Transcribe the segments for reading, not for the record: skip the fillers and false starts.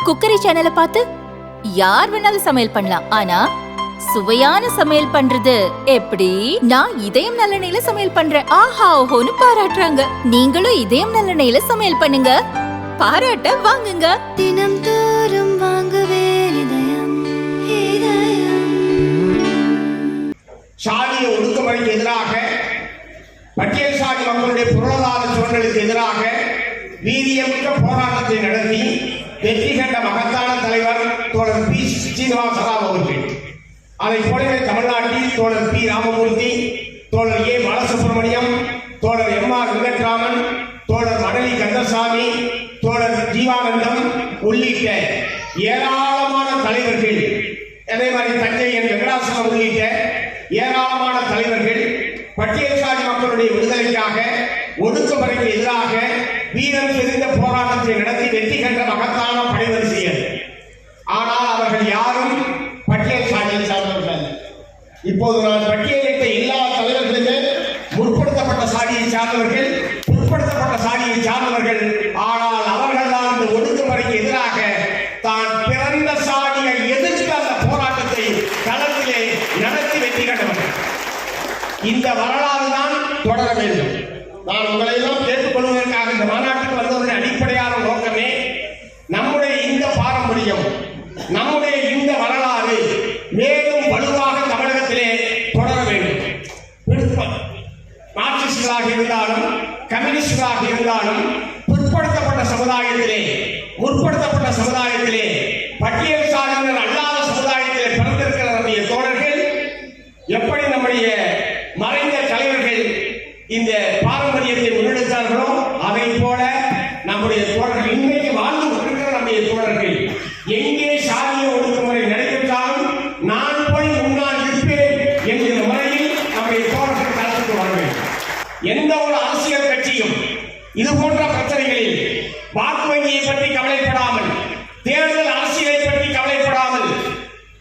Cookery சேனலை பார்த்து யார் வேணாலும் சமையல் பண்ணலாம். ஆனா சுவையான சமையல் பண்றது எப்படி? நான் இதயம் நல்லெண்ணெயில சமையல் பண்றேன். ஆஹா ஓஹோன்னு பாராட்டுறாங்க. நீங்களும் இதயம் நல்லெண்ணெயில சமையல் பண்ணுங்க, பாராட்ட வாங்குங்க. தினம் தோறும் வாங்குவே இதயம் இதயம். சாதிய ஒடுக்குமுறைக்கு எதிராக, பட்டியல் சாதி மக்களுடைய பொருளாதார சூழலுக்கு எதிராக வீரியமிக்க போராட்டத்தை நடத்தி வெற்றி கண்ட மகத்தான தலைவர் தோழர் பி. சீனிவாசராவ் அவர்கள். அதை போலவே தமிழ்நாட்டில் தோழர் பி. ராமமூர்த்தி, தோழர் ஏ. பாலசுப்ரமணியம், தோழர் எம். ஆர். வெங்கட்ராமன், தோழர் மணலி கந்தசாமி, தோழர் ஜீவானந்தம் உள்ளிட்ட ஏராளமான தலைவர்கள், அதே மாதிரி தஞ்சை என் வெங்கடாசலம் உள்ளிட்ட ஏராளமான தலைவர்கள் பட்டியல் சாதி மக்களுடைய விடுதலைக்காக, ஒடுக்குமுறைக்கு எதிராக வீரம் செறிந்த போராட்டத்தை நடத்தி வெற்றி கண்ட மகத்தான படைவரிசைகள். ஆனால் அவர்கள் யாரும் பட்டியல் சாதியை சார்ந்தவர்கள். இப்போது நான் பட்டியலிட்ட எல்லா தலைவர்களுமே முற்படுத்தப்பட்ட சாதியை சார்ந்தவர்கள், முற்படுத்தப்பட்ட சாதியை சார்ந்தவர்கள். ஆனால் அவர்கள் தான் இந்த ஒடுக்குமுறைக்கு எதிராக தான் பிறந்த சாதியை எதிர்த்து அந்த போராட்டத்தை களத்திலே நடத்தி வெற்றி கண்டவர்கள். இந்த வரலாறு தான் தொடர வேண்டும். நான் உங்களை எல்லாம் கேட்டுக்கொள்வதற்காக இந்த மாநாட்டுக்கு வந்தவருடைய அடிப்படையான நோக்கமே நம்முடைய இந்த பாரம்பரியம், நம்முடைய இந்த வரலாறு மேலும் வலுவாக தமிழகத்திலே தொடர வேண்டும். மார்க்சிஸ்டுகளாக இருந்தாலும் கம்யூனிஸ்டுகளாக இருந்தாலும் பிற்படுத்தப்பட்ட சமுதாயத்திலே, முற்படுத்தப்பட்ட சமுதாயத்திலே, பட்டியல் சாதியினர் அல்லாத சமுதாயத்திலே பிறந்திருக்கிற நம்முடைய தோழர்கள் எப்படி நம்முடைய மறைந்த தலைவர்கள் இந்த பாரம்பரியத்தை முன்னெடுத்தார்களோ அதை போல நம்முடைய தோழர்கள், இன்றைக்கு வாழ்ந்து கொண்டிருக்கிற நம்முடைய தோழர்கள் எங்கே சாதிய ஒடுக்குமுறை நடைபெற்றாலும் நான் போய் முன்னால் இருப்பேன் என்கிற முறையில் நம்முடைய தோழர்கள் களத்துக்கு வர வேண்டும். எந்த ஒரு அரசியல் கட்சியும் இது போன்ற பிரச்சனைகளில் வாக்கு வங்கியை பற்றி கவலைப்படாமல், தேர்தல் அரசியலை பற்றி கவலைப்படாமல்,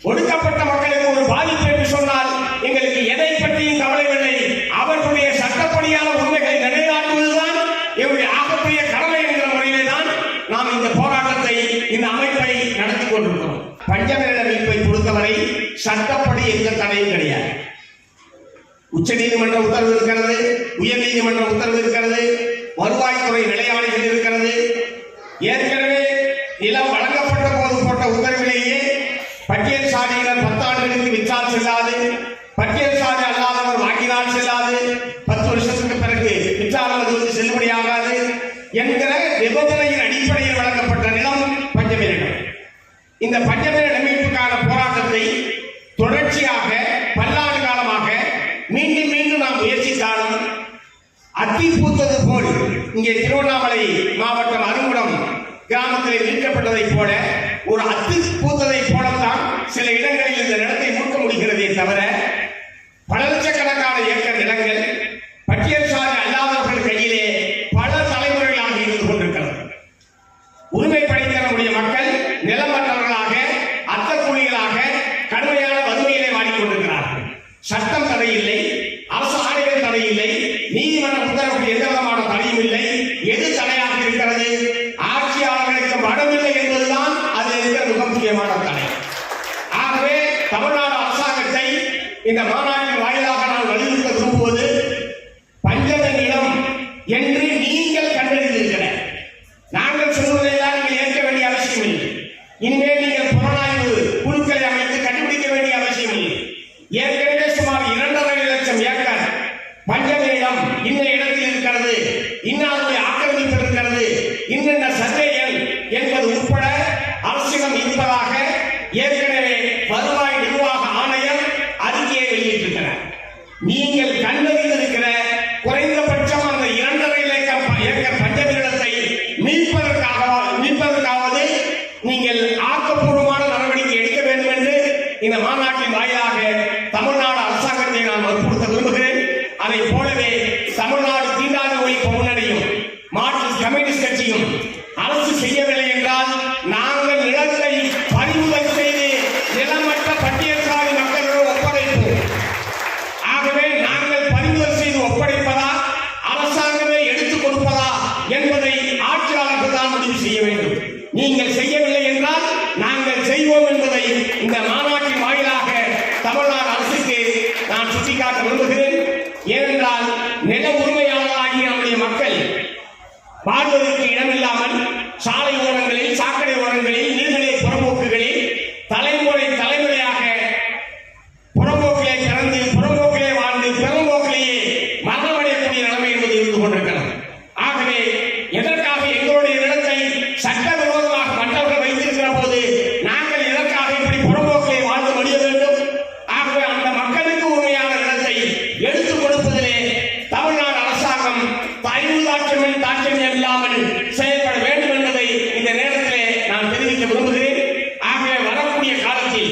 ஒடுக்கப்பட்ட மக்களுக்கு ஒரு பாதிப்பு என்று சொன்னால் எங்களுக்கு எதை பற்றியும் கவலையில்லை, அவர்களுடைய சட்டப்படியான உரிமைகளை நிலைநாட்டுவதுதான் எங்களுடைய ஆகப்பெரிய கடமை என்கிற முறையிலே தான் நாம் இந்த போராட்டத்தை, இந்த அமைப்பை நடத்தி கொண்டிருக்கிறோம். பஞ்சமேள மீட்பை பொறுத்தவரை சட்டப்படி எந்த தடையும் கிடையாது. உச்ச நீதிமன்ற உத்தரவு இருக்கிறது, உயர் நீதிமன்ற உத்தரவு இருக்கிறது, வருவாய்த்துறை நிலையாளிகள் இருக்கிறது. ஏற்கனவே நிலம் வழங்கப்பட்ட போது போட்ட உத்தரவிலேயே பட்டியல் சாதியினர் 10 ஆண்டுகளுக்கு விற்றால் செல்லாது, பட்டியல் சாதி அல்லாதவர் வாங்கினால் செல்லாது, 10 வருஷத்துக்கு பிறகு விற்றால் அது செல்லுபடியாகாது என்கிற நிபந்தனையின் அடிப்படையில் வழங்கப்பட்ட நிலம் பஞ்சமி நிலம். இந்த பஞ்சமி நில மீட்புக்கான போராட்டத்தை தொடர்ச்சியாக பல்லாண்டு காலமாக மீண்டும் மீண்டும் நாம் முயற்சித்தாலும் அத்தி பூத்தது போல் இங்கே திருவண்ணாமலை மாவட்டம் அருங்குடம் கிராமத்தில் மீட்கப்பட்டதை போல ஒரு அத்தி பூத்ததை போலத்தான் சில இடங்களில் இந்த நிலத்தை மீட்க முடிகிறதே தவிர பல லட்சக்கணக்கான ஏக்கர் நிலங்கள் பட்டியல் சாதி அல்லாதவர்கள் கையிலே பல தலைமுறைகளாக இருந்து கொண்டிருக்கிறது. உரிமை படைத்த நம்முடைய மக்கள் நிலமற்றவர்களாக, அத்த கூலிகளாக கடுமையான வறுமையிலே வாடிக்கொண்டிருக்கிறார்கள். சட்டம் தடையில்லை, அரசு ஆணைகள் தடையில்லை, நீதிமன்ற உத்தரவுக்கு எந்த விதமான தடையும் இல்லை. எது தடையாக இருக்கிறது? ஆட்சியாளர்களுக்கு மனமில்லை என்பதுதான் அதில் இருக்கிற மிக முக்கியமான தடை. ஆகவே தமிழ்நாடு அரசாங்கத்தை இந்த மாநாட்டின் வாயிலாக நான் வலியுறுத்த விரும்புவது, பஞ்சம நிலம் என்று நீங்கள் கண்டறிந்திருக்கிற, நாங்கள் சொல்வதையெல்லாம் நீங்கள் ஏற்க வேண்டிய அவசியம் இல்லை. இனிமேல் நீங்கள் புலனாய்வு குழுக்களை அமைத்து கண்டுபிடிக்க வேண்டிய அவசியம் இல்லை. ஏற்கனவே சுமார் 2.5 லட்சம் ஏக்கர் பஞ்சம நிலம் இந்த இடத்தில் இருக்கிறது, இன்னாருடைய ஆக்கிரமிப்பு இருக்கிறது, இன்னென்ன சர்வே எண் என்பது உட்பட அரசிடம் இருப்பதாக ஏற்கனவே வருவாய் நிர்வாக ஆணையம் அறிக்கையை வெளியிட்டிருக்கிறார். நீங்கள் கண்டறிந்திருக்கிற குறைந்தபட்சம் அந்த 2.5 லட்சம் ஏக்கர் பஞ்சமி நிலத்தை மீட்பதற்காவது நீங்கள் ஆக்கப்பூர்வமான நடவடிக்கை எடுக்க வேண்டும் என்று இந்த மாநாட்டின் வாயிலாக தமிழ்நாடு அரசாங்கத்தை நான் வற்புறுத்த விரும்புகிறேன். அதை போலவே தமிழ்நாடு தீண்டாமை ஒழிப்பு முன்னணியும் மார்க்சிஸ்ட் கம்யூனிஸ்ட் கட்சியும் அரசு செய்யவில்லை என்றால் நாங்கள் நிலத்தை பறிமுதல் செய்து நிலமற்ற பட்டியல் சாதி மக்களிடம் ஒப்படைப்போம். ஆகவே நாங்கள் பறிமுதல் செய்து ஒப்படைப்பதா, அரசாங்கமே எடுத்துக் கொடுப்பதா என்பதை ஆட்சியாளர்கள் தான் முடிவு செய்ய வேண்டும். நீங்கள் செய்யவில்லை என்றால் விரும்புகிறேன். ஆகவே வரக்கூடிய காலத்தில்